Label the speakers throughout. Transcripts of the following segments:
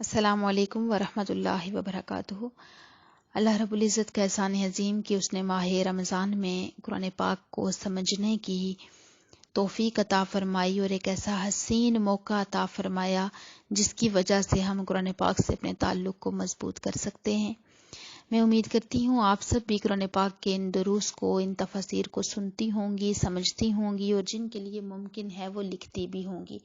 Speaker 1: السلام علیکم ورحمۃ اللہ وبرکاتہ۔ اللہ رب العزت کا احسان عظیم کہ اس نے ماہ رمضان میں قرآن پاک کو سمجھنے کی توفیق عطا فرمائی اور ایک ایسا حسین موقع عطا فرمایا جس کی وجہ سے ہم قرآن پاک سے اپنے تعلق کو مضبوط کر سکتے ہیں۔ میں امید کرتی ہوں آپ سب بھی قرآن پاک کے ان دروس کو، ان تفاسیر کو سنتی ہوں گی، سمجھتی ہوں گی، اور جن کے لیے ممکن ہے وہ لکھتی بھی ہوں گی۔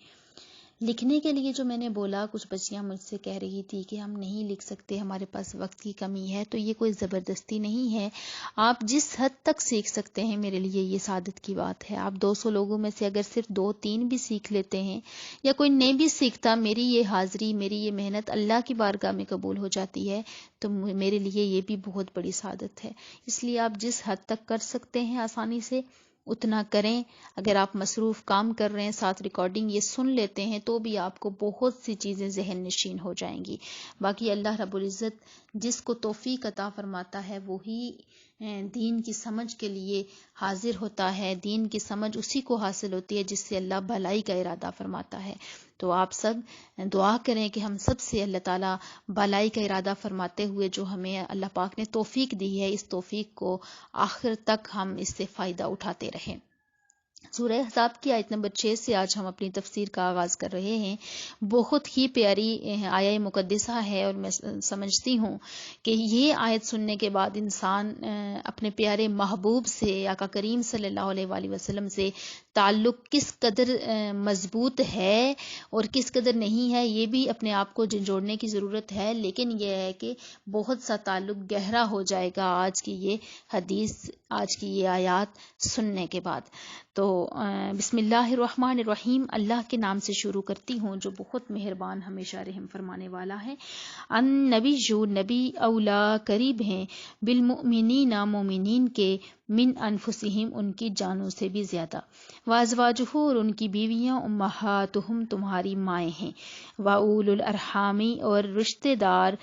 Speaker 1: لکھنے کے لیے جو میں نے بولا، کچھ بچیاں مجھ سے کہہ رہی تھی کہ ہم نہیں لکھ سکتے، ہمارے پاس وقت کی کمی ہے، تو یہ کوئی زبردستی نہیں ہے۔ آپ جس حد تک سیکھ سکتے ہیں، میرے لیے یہ سعادت کی بات ہے۔ آپ 200 لوگوں میں سے اگر صرف 2-3 بھی سیکھ لیتے ہیں، یا کوئی نہیں بھی سیکھتا، میری یہ حاضری، میری یہ محنت اللہ کی بارگاہ میں قبول ہو جاتی ہے، تو میرے لیے یہ بھی بہت بڑی سعادت ہے۔ اس لیے آپ جس حد تک کر سکتے ہیں آسانی سے اتنا کریں۔ اگر آپ مصروف کام کر رہے ہیں، ساتھ ریکارڈنگ یہ سن لیتے ہیں، تو بھی آپ کو بہت سی چیزیں ذہن نشین ہو جائیں گی۔ باقی اللہ رب العزت جس کو توفیق عطا فرماتا ہے وہی دین کی سمجھ کے لیے حاضر ہوتا ہے۔ دین کی سمجھ اسی کو حاصل ہوتی ہے جس سے اللہ بھلائی کا ارادہ فرماتا ہے۔ تو آپ سب دعا کریں کہ ہم سب سے اللہ تعالیٰ بھلائی کا ارادہ فرماتے ہوئے جو ہمیں اللہ پاک نے توفیق دی ہے، اس توفیق کو آخر تک ہم اس سے فائدہ اٹھاتے رہیں۔ سورہ احزاب کی آیت نمبر 6 سے آج ہم اپنی تفسیر کا آغاز کر رہے ہیں۔ بہت ہی پیاری آیہ مقدسہ ہے، اور میں سمجھتی ہوں کہ یہ آیت سننے کے بعد انسان اپنے پیارے محبوب سے، آقا کریم صلی اللہ علیہ وآلہ وسلم سے تعلق کس قدر مضبوط ہے اور کس قدر نہیں ہے، یہ بھی اپنے آپ کو جھنجھوڑنے کی ضرورت ہے۔ لیکن یہ ہے کہ بہت سا تعلق گہرا ہو جائے گا آج کی یہ حدیث، آج کی یہ آیات سننے کے بعد۔ تو بسم اللہ الرحمن الرحیم، اللہ کے نام سے شروع کرتی ہوں جو بہت مہربان، ہمیشہ رحم فرمانے والا ہے۔ ان نبی جو نبی اولا قریب ہیں، بالمؤمنین مومنین کے، من انفسہم ان کی جانوں سے بھی زیادہ، وازواجہ اور ان کی بیویاں، امہاتہم تمہاری مائیں ہیں، واول الارحامی اور رشتے دار،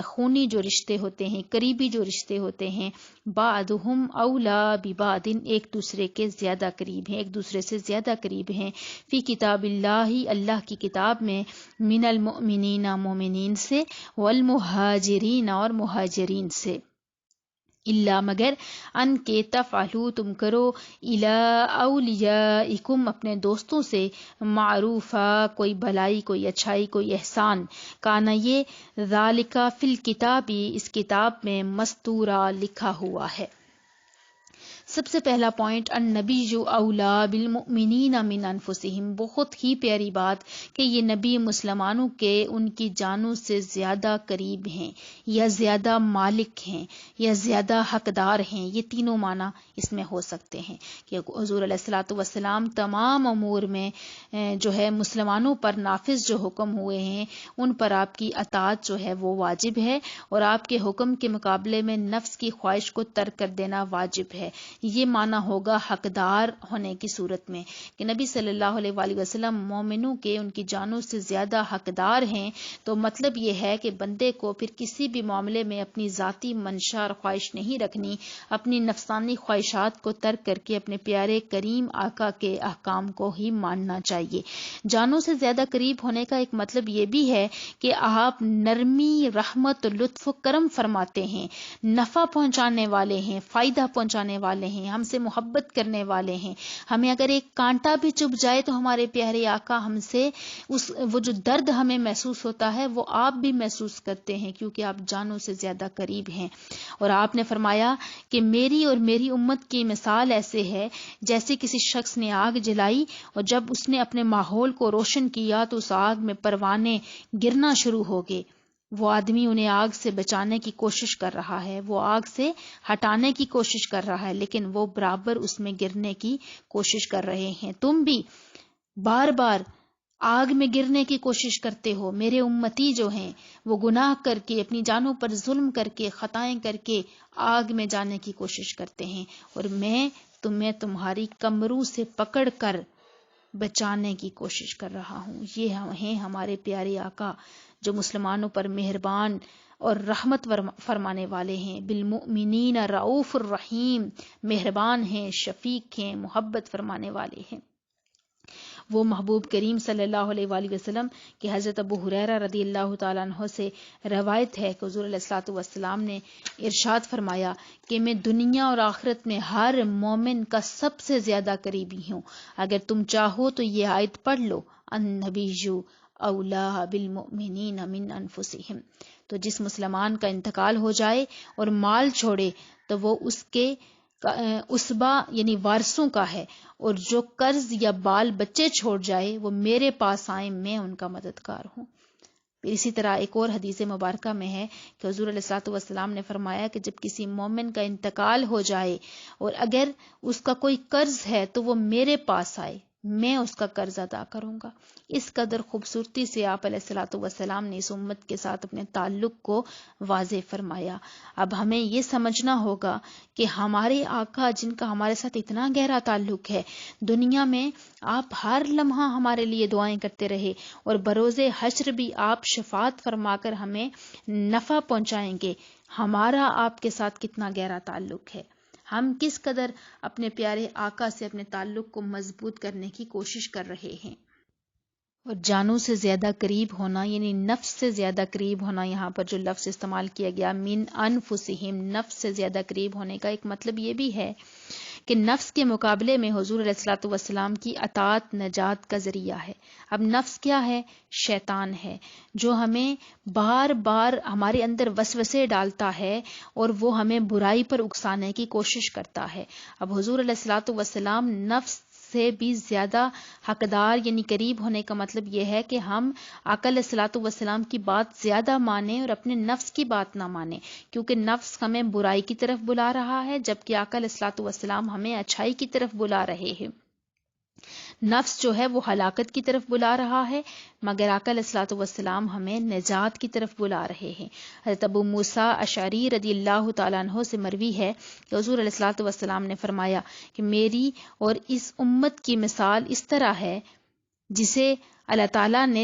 Speaker 1: خونی جو رشتے ہوتے ہیں، قریبی جو رشتے ہوتے ہیں، بعضہم اولا ببعض ایک دوسرے کے زیادہ قریب ہیں، ایک دوسرے سے زیادہ قریب ہیں، فی کتاب اللہ اللہ کی کتاب میں، من المؤمنین مومنین سے، والمہاجرین اور مہاجرین سے، اللہ مگر ان کے تفعلوا تم کرو، الی اولیائکم اپنے دوستوں سے، معروفہ کوئی بھلائی، کوئی اچھائی، کوئی احسان، کانا یہ، ذالک فی الکتاب اس کتاب میں، مستورا لکھا ہوا ہے۔ سب سے پہلا پوائنٹ، النبی اولا بالمؤمنین من انفسہم، بہت ہی پیاری بات کہ یہ نبی مسلمانوں کے ان کی جانوں سے زیادہ قریب ہیں، یا زیادہ مالک ہیں، یا زیادہ حقدار ہیں۔ یہ تینوں معنی اس میں ہو سکتے ہیں کہ حضور علیہ الصلوۃ والسلام تمام امور میں جو ہے مسلمانوں پر نافذ جو حکم ہوئے ہیں ان پر آپ کی اطاعت جو ہے وہ واجب ہے، اور آپ کے حکم کے مقابلے میں نفس کی خواہش کو ترک کر دینا واجب ہے۔ یہ معنی ہوگا حقدار ہونے کی صورت میں کہ نبی صلی اللہ علیہ وآلہ وسلم مومنوں کے ان کی جانوں سے زیادہ حقدار ہیں، تو مطلب یہ ہے کہ بندے کو پھر کسی بھی معاملے میں اپنی ذاتی منشا اور خواہش نہیں رکھنی، اپنی نفسانی خواہشات کو ترک کر کے اپنے پیارے کریم آقا کے احکام کو ہی ماننا چاہیے۔ جانوں سے زیادہ قریب ہونے کا ایک مطلب یہ بھی ہے کہ آپ نرمی، رحمت، لطف و کرم فرماتے ہیں، نفع پہنچانے والے ہیں، فائدہ پہنچانے والے ہیں، ہم سے محبت کرنے والے ہیں۔ ہمیں اگر ایک کانٹا بھی چبھ جائے تو ہمارے پیارے آقا ہم سے وہ جو درد ہمیں محسوس ہوتا ہے وہ آپ بھی محسوس کرتے ہیں، کیونکہ آپ جانوں سے زیادہ قریب ہیں۔ اور آپ نے فرمایا کہ میری اور میری امت کی مثال ایسے ہے جیسے کسی شخص نے آگ جلائی، اور جب اس نے اپنے ماحول کو روشن کیا تو اس آگ میں پروانے گرنا شروع ہو گئے۔ وہ آدمی انہیں آگ سے بچانے کی کوشش کر رہا ہے، وہ آگ سے ہٹانے کی کوشش کر رہا ہے، لیکن وہ برابر اس میں گرنے کی کوشش کر رہے ہیں۔ تم بھی بار بار آگ میں گرنے کی کوشش کرتے ہو۔ میرے امتی جو ہیں وہ گناہ کر کے، اپنی جانوں پر ظلم کر کے، خطائیں کر کے آگ میں جانے کی کوشش کرتے ہیں، اور میں تمہیں تمہاری کمروں سے پکڑ کر بچانے کی کوشش کر رہا ہوں۔ یہ ہیں ہمارے پیارے آقا جو مسلمانوں پر مہربان اور رحمت فرمانے والے ہیں۔ بالمؤمنین رؤوف الرحیم، مہربان ہیں، شفیق ہیں، محبت فرمانے والے ہیں۔ وہ محبوب کریم صلی اللہ علیہ وآلہ وسلم کہ حضرت ابو ہریرہ رضی اللہ تعالیٰ عنہ سے روایت ہے کہ حضور علیہ الصلوۃ والسلام نے ارشاد فرمایا کہ میں دنیا اور آخرت میں ہر مومن کا سب سے زیادہ قریبی ہوں. اگر تم چاہو تو یہ آیت پڑھ لو، النبی اولا بالمؤمنین من انفسہم. تو جس مسلمان کا انتقال ہو جائے اور مال چھوڑے تو وہ اس کے اسبا یعنی وارثوں کا ہے، اور جو قرض یا بال بچے چھوڑ جائے وہ میرے پاس آئیں، میں ان کا مددگار ہوں. پھر اسی طرح ایک اور حدیث مبارکہ میں ہے کہ حضور علیہ الصلوۃ والسلام نے فرمایا کہ جب کسی مومن کا انتقال ہو جائے اور اگر اس کا کوئی قرض ہے تو وہ میرے پاس آئے، میں اس کا قرض ادا کروں گا. اس قدر خوبصورتی سے آپ علیہ الصلوۃ والسلام نے اس امت کے ساتھ اپنے تعلق کو واضح فرمایا. اب ہمیں یہ سمجھنا ہوگا کہ ہمارے آقا جن کا ہمارے ساتھ اتنا گہرا تعلق ہے، دنیا میں آپ ہر لمحہ ہمارے لیے دعائیں کرتے رہے اور بروز حشر بھی آپ شفاعت فرما کر ہمیں نفع پہنچائیں گے. ہمارا آپ کے ساتھ کتنا گہرا تعلق ہے، ہم کس قدر اپنے پیارے آقا سے اپنے تعلق کو مضبوط کرنے کی کوشش کر رہے ہیں. اور جانوں سے زیادہ قریب ہونا یعنی نفس سے زیادہ قریب ہونا، یہاں پر جو لفظ استعمال کیا گیا من انفسہم، نفس سے زیادہ قریب ہونے کا ایک مطلب یہ بھی ہے کہ نفس کے مقابلے میں حضور علیہ الصلوۃ والسلام کی اطاعت نجات کا ذریعہ ہے. اب نفس کیا ہے؟ شیطان ہے، جو ہمیں بار بار ہمارے اندر وسوسے ڈالتا ہے اور وہ ہمیں برائی پر اکسانے کی کوشش کرتا ہے. اب حضور علیہ الصلوۃ والسلام نفس سے بھی زیادہ حقدار یعنی قریب ہونے کا مطلب یہ ہے کہ ہم آقا علیہ الصلوۃ والسلام کی بات زیادہ مانیں اور اپنے نفس کی بات نہ مانیں، کیونکہ نفس ہمیں برائی کی طرف بلا رہا ہے جبکہ آقا علیہ الصلوۃ والسلام ہمیں اچھائی کی طرف بلا رہے ہیں. نفس جو ہے وہ ہلاکت کی طرف بلا رہا ہے، مگر آقا علیہ الصلوۃ والسلام ہمیں نجات کی طرف بلا رہے ہیں. حضرت ابو موسیٰ اشعری رضی اللہ تعالیٰ عنہ سے مروی ہے کہ حضور علیہ الصلوۃ والسلام نے فرمایا کہ میری اور اس امت کی مثال اس طرح ہے جسے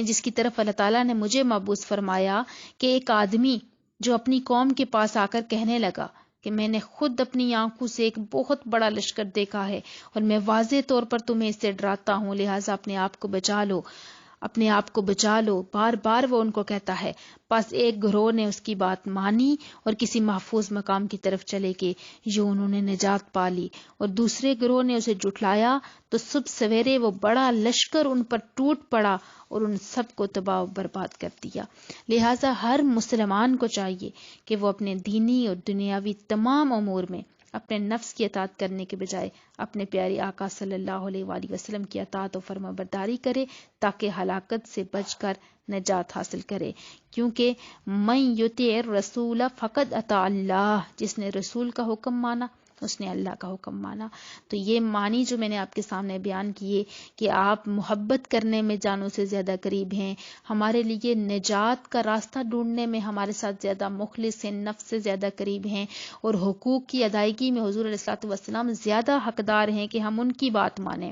Speaker 1: جس کی طرف اللہ تعالیٰ نے مجھے مبعوث فرمایا کہ ایک آدمی جو اپنی قوم کے پاس آ کر کہنے لگا کہ میں نے خود اپنی آنکھوں سے ایک بہت بڑا لشکر دیکھا ہے اور میں واضح طور پر تمہیں اس سے ڈراتا ہوں، لہٰذا اپنے آپ کو بچا لو، اپنے آپ کو بچا لو. بار بار وہ ان کو کہتا ہے. پس ایک گروہ نے اس کی بات مانی اور کسی محفوظ مقام کی طرف چلے گئے، یوں انہوں نے نجات پا لی، اور دوسرے گروہ نے اسے جھٹلایا تو صبح سویرے وہ بڑا لشکر ان پر ٹوٹ پڑا اور ان سب کو تباہ و برباد کر دیا. لہٰذا ہر مسلمان کو چاہیے کہ وہ اپنے دینی اور دنیاوی تمام امور میں اپنے نفس کی اطاعت کرنے کے بجائے اپنے پیارے آقا صلی اللہ علیہ وآلہ وسلم کی اطاعت و فرما برداری کرے تاکہ ہلاکت سے بچ کر نجات حاصل کرے. کیونکہ من یطیع الرسول فقد اطاع اللہ، جس نے رسول کا حکم مانا اس نے اللہ کا حکم مانا. تو یہ معنی جو میں نے آپ کے سامنے بیان کیے کہ آپ محبت کرنے میں جانوں سے زیادہ قریب ہیں، ہمارے لیے نجات کا راستہ ڈھونڈنے میں ہمارے ساتھ زیادہ مخلص ہیں، نفس سے زیادہ قریب ہیں، اور حقوق کی ادائیگی میں حضور علیہ الصلوۃ والسلام زیادہ حقدار ہیں کہ ہم ان کی بات مانیں.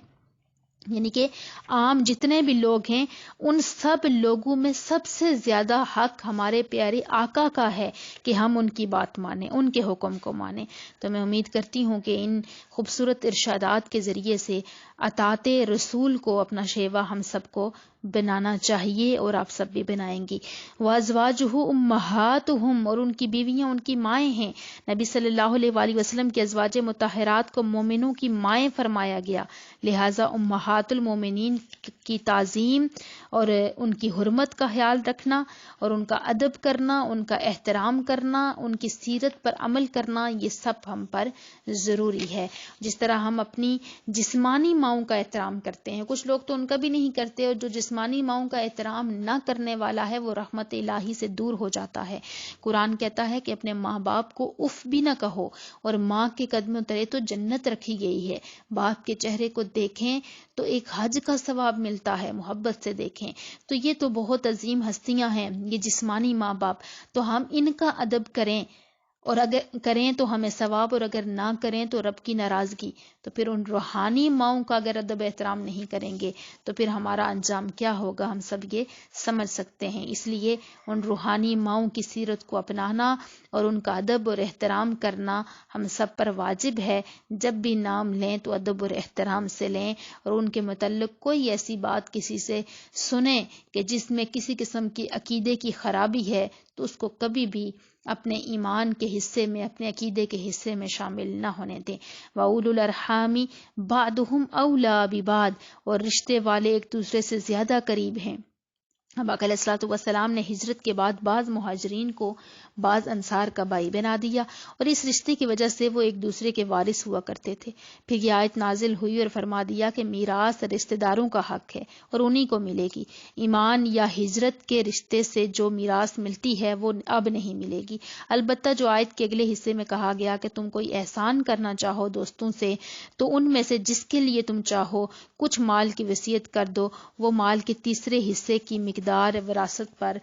Speaker 1: یعنی کہ عام جتنے بھی لوگ ہیں ان سب لوگوں میں سب سے زیادہ حق ہمارے پیارے آقا کا ہے کہ ہم ان کی بات مانیں، ان کے حکم کو مانیں. تو میں امید کرتی ہوں کہ ان خوبصورت ارشادات کے ذریعے سے اطاعت رسول کو اپنا شیوا ہم سب کو بنانا چاہیے اور آپ سب بھی بنائیں گی. وازواجہ امہاتہم، اور ان کی بیویاں ان کی مائیں ہیں. نبی صلی اللہ علیہ وآلہ وسلم کی ازواج مطہرات کو مومنوں کی مائیں فرمایا گیا، لہٰذا امہات المومنین کی تعظیم اور ان کی حرمت کا خیال رکھنا اور ان کا ادب کرنا، ان کا احترام کرنا، ان کی سیرت پر عمل کرنا، یہ سب ہم پر ضروری ہے. جس طرح ہم اپنی جسمانی ماؤں کا احترام کرتے ہیں، کچھ لوگ تو ان کا بھی نہیں کرتے، اور جو جسمانی ماؤں کا احترام نہ کرنے والا ہے وہ رحمت الہی سے دور ہو جاتا ہے. قرآن کہتا ہے کہ اپنے ماں باپ کو اف بھی نہ کہو، اور ماں کے قدموں تلے تو جنت رکھی گئی ہے. باپ کے چہرے کو دیکھیں تو ایک حج کا ثواب ملتا ہے، محبت سے دیکھیں. تو یہ تو بہت عظیم ہستیاں ہیں یہ جسمانی ماں باپ، تو ہم ان کا ادب کریں اور اگر کریں تو ہمیں ثواب، اور اگر نہ کریں تو رب کی ناراضگی۔ تو پھر ان روحانی ماؤں کا اگر ادب احترام نہیں کریں گے تو پھر ہمارا انجام کیا ہوگا، ہم سب یہ سمجھ سکتے ہیں۔ اس لیے ان روحانی ماؤں کی سیرت کو اپنانا اور ان کا ادب اور احترام کرنا ہم سب پر واجب ہے۔ جب بھی نام لیں تو ادب اور احترام سے لیں، اور ان کے متعلق کوئی ایسی بات کسی سے سنیں کہ جس میں کسی قسم کی عقیدے کی خرابی ہے تو اس کو کبھی بھی اپنے ایمان کے حصے میں، اپنے عقیدے کے حصے میں شامل نہ ہونے دیں۔ وَأُولُو الْأَرْحَامِ بَعْضُهُمْ أَوْلَىٰ بِبَعْضٍ، اور رشتے والے ایک دوسرے سے زیادہ قریب ہیں۔ اب آقا علیہ الصلوۃ والسلام نے ہجرت کے بعد بعض مہاجرین کو بعض انصار کا بھائی بنا دیا، اور اس رشتے کی وجہ سے وہ ایک دوسرے کے وارث ہوا کرتے تھے۔ پھر یہ آیت نازل ہوئی اور فرما دیا کہ میراث رشتہ داروں کا حق ہے اور انہی کو ملے گی۔ ایمان یا ہجرت کے رشتے سے جو میراث ملتی ہے وہ اب نہیں ملے گی۔ البتہ جو آیت کے اگلے حصے میں کہا گیا کہ تم کوئی احسان کرنا چاہو دوستوں سے تو ان میں سے جس کے لیے تم چاہو کچھ مال کی وصیت کر دو، وہ مال کے تیسرے حصے کی مقدار وراثت پر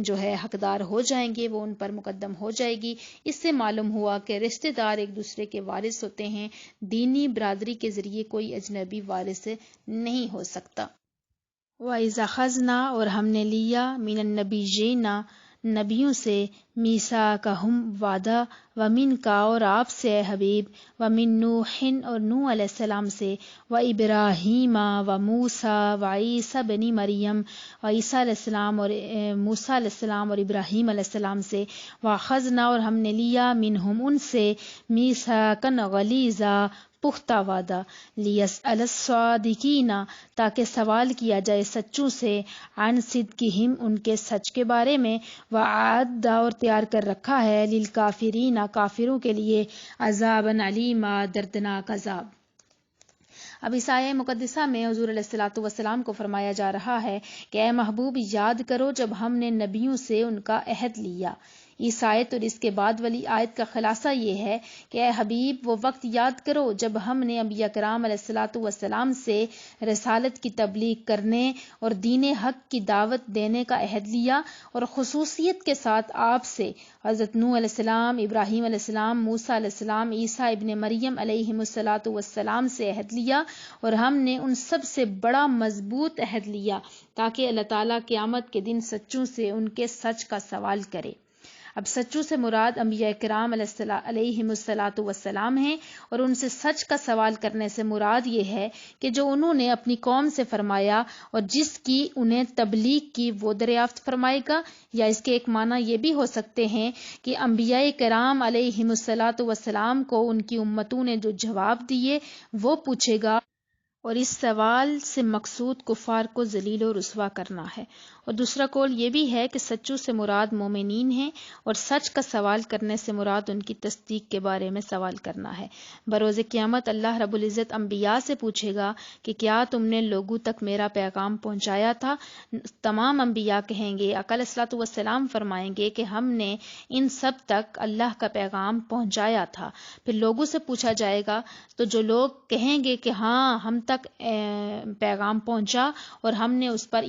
Speaker 1: جو ہے حقدار ہو جائیں گے، وہ ان پر مقدم ہو جائے گی۔ اس سے معلوم ہوا کہ رشتہ دار ایک دوسرے کے وارث ہوتے ہیں، دینی برادری کے ذریعے کوئی اجنبی وارث نہیں ہو سکتا۔ وَإِذَا أَخَذْنَا، اور ہم نے لیا، مِنَ النَّبِيِّينَ، نبیوں سے، میثاقہم، وعدہ، وَمِنْکَ، اور آپ سے اے حبیب، وَمِن نوح، اور نوح علیہ السلام سے، وَإِبْرَاہِیمَ، وَمُوسَىٰ، وَعِیسَىٰ بنِ مریم، وعیسیٰ علیہ السلام اور موسیٰ علیہ السلام اور ابراہیم علیہ السلام سے، وَأَخَذْنَا، اور ہم نے لیا، مِنْہُمْ، ان سے، میثاقًا غلیظًا، پختہ وعدہ، لیسأل الصادقین، تاکہ سوال کیا جائے سچوں سے، عن صدقہم، ان کے سچ کے بارے میں، وأعد، اور تیار کر رکھا ہے، للکافرین، کافروں کے لیے، عذابا علیما، دردناک عذاب۔ اب اس آیہ مقدسہ میں حضور علیہ الصلوۃ والسلام کو فرمایا جا رہا ہے کہ اے محبوب، یاد کرو جب ہم نے نبیوں سے ان کا عہد لیا۔ اس آیت اور اس کے بعد والی آیت کا خلاصہ یہ ہے کہ اے حبیب، وہ وقت یاد کرو جب ہم نے انبیاء کرام علیہ الصلوۃ والسلام سے رسالت کی تبلیغ کرنے اور دین حق کی دعوت دینے کا عہد لیا، اور خصوصیت کے ساتھ آپ سے حضرت نوح علیہ السلام، ابراہیم علیہ السلام، موسیٰ علیہ السلام، عیسیٰ ابن مریم علیہ الصلوۃ والسلام سے عہد لیا، اور ہم نے ان سب سے بڑا مضبوط عہد لیا تاکہ اللہ تعالیٰ قیامت کے دن سچوں سے ان کے سچ کا سوال کرے۔ اب سچوں سے مراد انبیاء کرام علیہ الصلوۃ والسلام ہیں، اور ان سے سچ کا سوال کرنے سے مراد یہ ہے کہ جو انہوں نے اپنی قوم سے فرمایا اور جس کی انہیں تبلیغ کی وہ دریافت فرمائے گا، یا اس کے ایک معنی یہ بھی ہو سکتے ہیں کہ انبیاء کرام علیہ الصلوۃ والسلام کو ان کی امتوں نے جو جواب دیے وہ پوچھے گا، اور اس سوال سے مقصود کفار کو ذلیل و رسوا کرنا ہے۔ اور دوسرا قول یہ بھی ہے کہ سچوں سے مراد مومنین ہیں، اور سچ کا سوال کرنے سے مراد ان کی تصدیق کے بارے میں سوال کرنا ہے۔ بروز قیامت اللہ رب العزت انبیاء سے پوچھے گا کہ کیا تم نے لوگوں تک میرا پیغام پہنچایا تھا؟ تمام انبیاء کہیں گے، آقا علیہ الصلوۃ والسلام فرمائیں گے کہ ہم نے ان سب تک اللہ کا پیغام پہنچایا تھا۔ پھر لوگوں سے پوچھا جائے گا تو جو لوگ کہیں گے کہ ہاں ہم تک پیغام پہنچا اور ہم نے اس پر